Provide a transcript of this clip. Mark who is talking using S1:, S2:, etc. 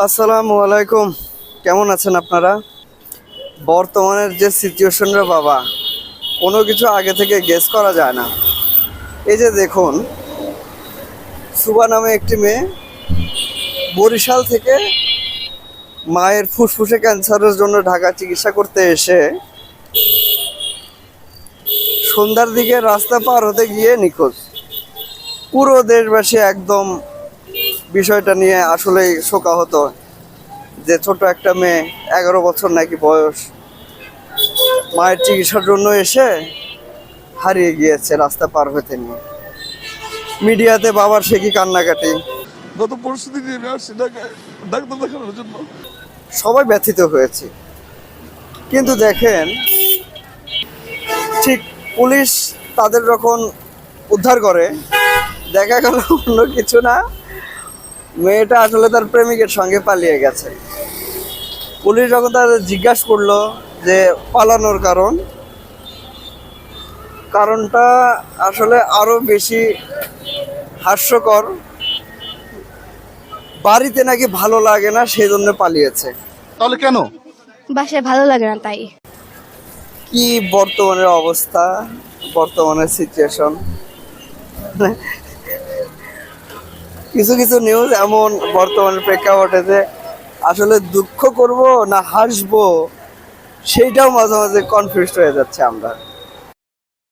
S1: আসসালামু আলাইকুম। কেমন আছেন আপনারা? বর্তমানের যে সিচুয়েশন রে বাবা, কোনো কিছু আগে থেকে গেস করা যায় না। এই যে দেখুন, সুবা নামে একটি মেয়ে বরিশাল থেকে মায়ের ফুসফুসে ক্যান্সারের জন্য ঢাকা চিকিৎসা করতে এসে সন্ধ্যার দিকে রাস্তা পার হতে গিয়ে নিখোঁজ। পুরো দেশবাসী একদম বিষয়টা নিয়ে আসলেই শোকাহত, যে ছোট একটা মেয়ে 11 বছর নাকি বয়স, মায়ের চিকিৎসার জন্য এসে হারিয়ে গিয়েছে রাস্তা পার হতে নিয়ে। মিডিয়াতে বাবার সে কি কান্নাকাটি,
S2: গত পরশু দিন আমি আসছি ঢাকায় ডাক্তার দেখানোর জন্য।
S1: সবাই ব্যথিত হয়েছে। কিন্তু দেখেন, ঠিক পুলিশ তাদের যখন উদ্ধার করে, দেখা গেল অন্য কিছু না, মেয়েটা আসলে তার প্রেমিকের সঙ্গে পালিয়ে গেছে। পুলিশ যখন তাদের জিজ্ঞাসা করলো যে পালানোর কারণটা আসলে আরো বেশি হাস্যকর। বাড়িতে নাকি ভালো লাগে না, সেই জন্য পালিয়েছে।
S2: তাহলে কেন?
S3: বাসায় ভালো লাগে না তাই।
S1: কি বর্তমানের অবস্থা, বর্তমানের সিচুয়েশন, কিছু কিছু নিউজ এমন বর্তমানের প্রেক্ষাপটে যে আসলে দুঃখ করব না হাসবো, সেইটাও মাঝে মাঝে কনফিউজড হয়ে যাচ্ছে আমরা।